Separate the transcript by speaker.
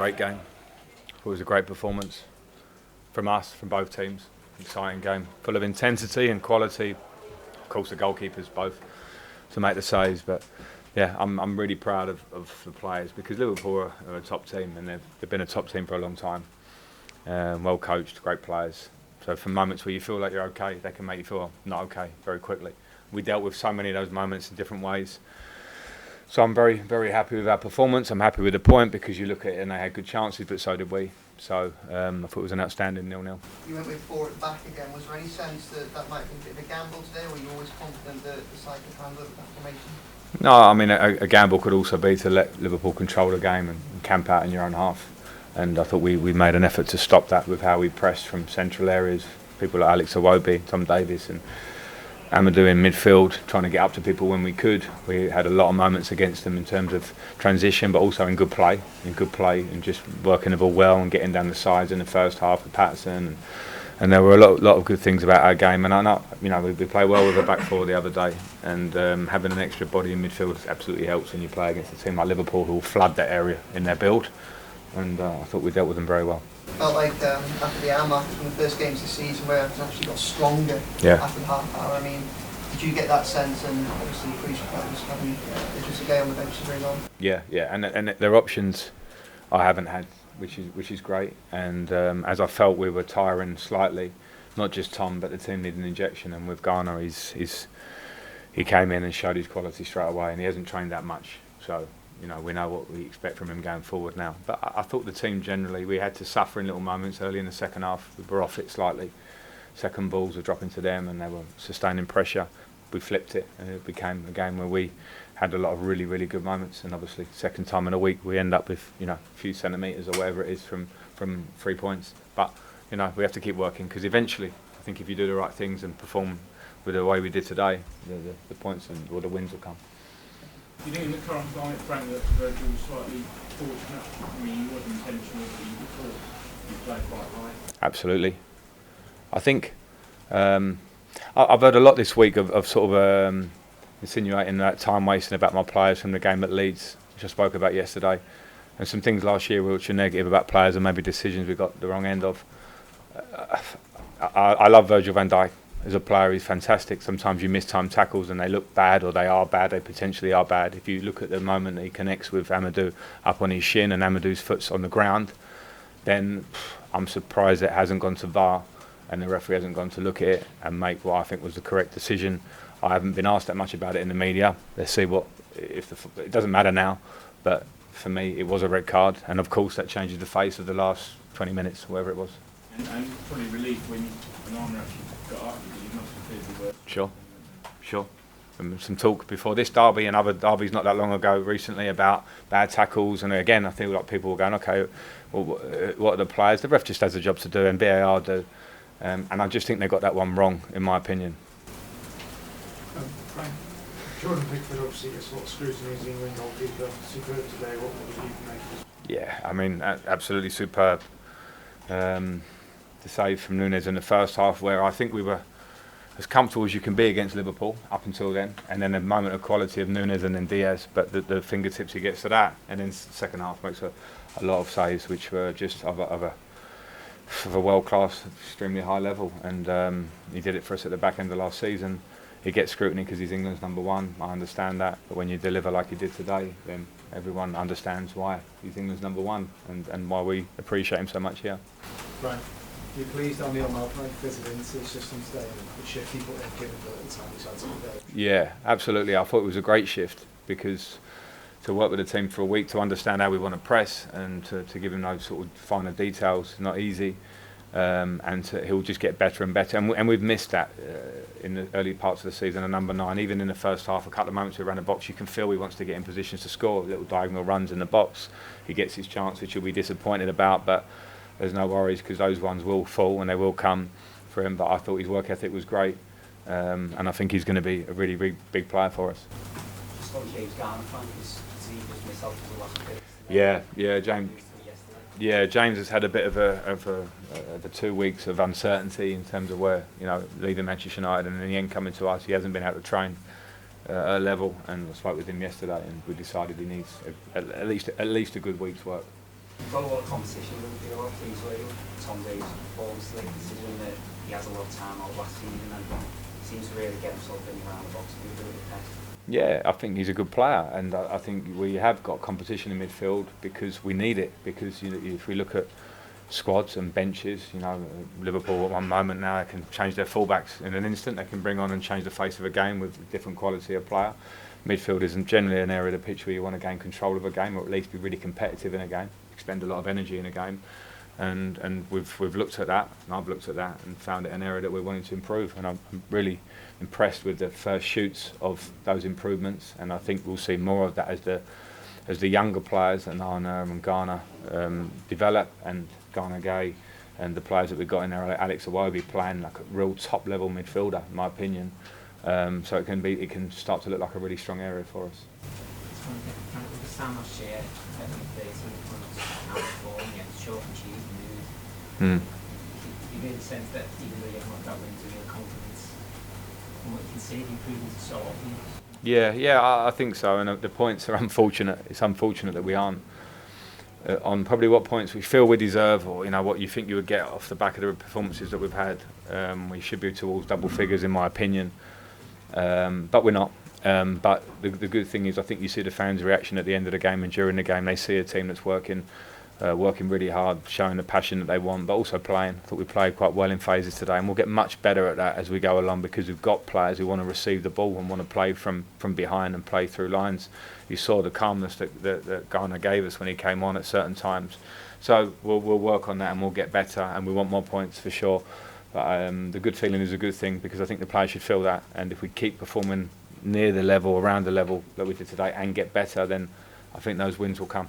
Speaker 1: great game. It was a great performance from us, from both teams. Exciting game, full of intensity and quality. Of course, the goalkeepers both to make the saves, but yeah, I'm really proud of the players because Liverpool are a top team and they've been a top team for a long time. Well coached, great players. So from moments where you feel like you're okay, they can make you feel not okay very quickly. We dealt with so many of those moments in different ways. So I'm very, very happy with our performance. I'm happy with the point because you look at it and they had good chances, but so did we. So I thought it was an outstanding 0-0.
Speaker 2: You went with 4 at the back again. Was there any sense that might have been a bit of a gamble today, or were you always confident that the side could handle that formation?
Speaker 1: No, I mean a gamble could also be to let Liverpool control the game and camp out in your own half. And I thought we made an effort to stop that with how we pressed from central areas. People like Alex Iwobi, Tom Davies and Amadou in midfield, trying to get up to people when we could. We had a lot of moments against them in terms of transition, but also in good play and just working the ball well and getting down the sides in the first half with Patterson. And there were a lot of good things about our game. And I know, we played well with a back four the other day, and having an extra body in midfield absolutely helps when you play against a team like Liverpool who will flood that area in their build. And I thought we dealt with them very well.
Speaker 2: Felt like after the hour mark from the first games this season, where Everton actually got stronger after the half hour. I mean, did you get that sense? And obviously, appreciate that was having just a guy on the bench very long.
Speaker 1: Yeah, and their options I haven't had, which is great. And as I felt we were tiring slightly, not just Tom, but the team needed an injection. And with Garner, he came in and showed his quality straight away, and he hasn't trained that much, so. We know what we expect from him going forward now. But I thought the team generally, we had to suffer in little moments early in the second half. We were off it slightly. Second balls were dropping to them and they were sustaining pressure. We flipped it and it became a game where we had a lot of really, really good moments. And obviously, second time in a week, we end up with, a few centimetres or whatever it is from 3 points. But, we have to keep working because eventually, I think if you do the right things and perform with the way we did today, the points or the wins will come.
Speaker 3: Do you think in the current climate, Frank, that Virgil was slightly fortunate? I mean, he wasn't intentional, but you thought he played quite high.
Speaker 1: Absolutely. I think I've heard a lot this week of sort of insinuating that time wasting about my players from the game at Leeds, which I spoke about yesterday, and some things last year which are negative about players and maybe decisions we got the wrong end of. I love Virgil van Dijk. As a player, he's fantastic. Sometimes you miss time tackles and they look bad, or they are bad. They potentially are bad. If you look at the moment that he connects with Amadou up on his shin and Amadou's foot's on the ground, then I'm surprised it hasn't gone to VAR and the referee hasn't gone to look at it and make what I think was the correct decision. I haven't been asked that much about it in the media. Let's see it doesn't matter now, but for me it was a red card, and of course that changes the face of the last 20 minutes, whatever it was.
Speaker 3: And probably relief when Armour actually got up.
Speaker 1: Sure. Some talk before this derby and other derbies not that long ago recently about bad tackles, and again I think a lot of people were going, okay, well, what are the players? The ref just has a job to do and VAR do, and I just think they got that one wrong in my opinion.
Speaker 4: Frank, Jordan Pickford obviously gets a lot of scrutiny as the England goalkeeper. Superb today. What would you make of this?
Speaker 1: Yeah, I mean absolutely superb. The save from Núñez in the first half, where I think we were as comfortable as you can be against Liverpool up until then, and then a moment of quality of Núñez and then Diaz, but the fingertips he gets to that, and then second half makes a lot of saves which were just of a world class, extremely high level, and he did it for us at the back end of last season. He gets scrutiny because he's England's number one. I understand that, but when you deliver like he did today, then everyone understands why he's England's number one and why we appreciate him so much here.
Speaker 4: Right. You're pleased on Neil Mathew fitted into the system today and the shift he put in given the time he's had today?
Speaker 1: Yeah, absolutely. I thought it was a great shift because to work with the team for a week, to understand how we want to press and to give him those sort of finer details is not easy. And he'll just get better and better. And we've missed that in the early parts of the season, a number 9. Even in the first half, a couple of moments we ran the box, you can feel he wants to get in positions to score, little diagonal runs in the box. He gets his chance, which he'll be disappointed about, but there's no worries because those ones will fall and they will come for him. But I thought his work ethic was great, and I think he's going to be a really, really big player for us.
Speaker 5: Just on James Garner, Frank, is he just missed out for the last bit?
Speaker 1: Yeah, James. Yeah, James has had a bit of the 2 weeks of uncertainty in terms of where leaving Manchester United and in the end coming to us. He hasn't been able to train at a level, and I spoke with him yesterday, and we decided he needs at least a good week's work.
Speaker 5: We've got a lot of competition, we've got a lot of things where Tom Davies performs to make a decision that he has a lot of time out last season and seems to really get himself in around the box to do the best.
Speaker 1: Yeah, I think he's a good player, and I think we have got competition in midfield because we need it. Because if we look at squads and benches, Liverpool at one moment now they can change their fullbacks in an instant. They can bring on and change the face of a game with different quality of player. Midfield isn't generally an area of the pitch where you want to gain control of a game, or at least be really competitive in a game, expend a lot of energy in a game. And we've looked at that, and I've looked at that and found it an area that we're wanting to improve. And I'm really impressed with the first shoots of those improvements, and I think we'll see more of that as the younger players and Arna and Ghana develop, and Ghana Gay and the players that we've got in there, like Alex Iwobi, playing like a real top level midfielder, in my opinion. So it can start to look like a really strong area for us.
Speaker 5: Last year,
Speaker 1: Mm.
Speaker 5: You get the sense that even though you haven't got that win to real confidence, from what you can see, the improvements are so obvious.
Speaker 1: Yeah, I think so. And the points are unfortunate. It's unfortunate that we aren't on probably what points we feel we deserve, or what you think you would get off the back of the performances that we've had. We should be towards double figures, in my opinion, but we're not. But the good thing is, I think you see the fans' reaction at the end of the game and during the game. They see a team that's working really hard, showing the passion that they want, but also playing. I thought we played quite well in phases today, and we'll get much better at that as we go along, because we've got players who want to receive the ball and want to play from behind and play through lines. You saw the calmness that Garner gave us when he came on at certain times. So we'll work on that and we'll get better, and we want more points for sure. But the good feeling is a good thing, because I think the players should feel that, and if we keep performing near the level, around the level that we did today, and get better, then I think those wins will come.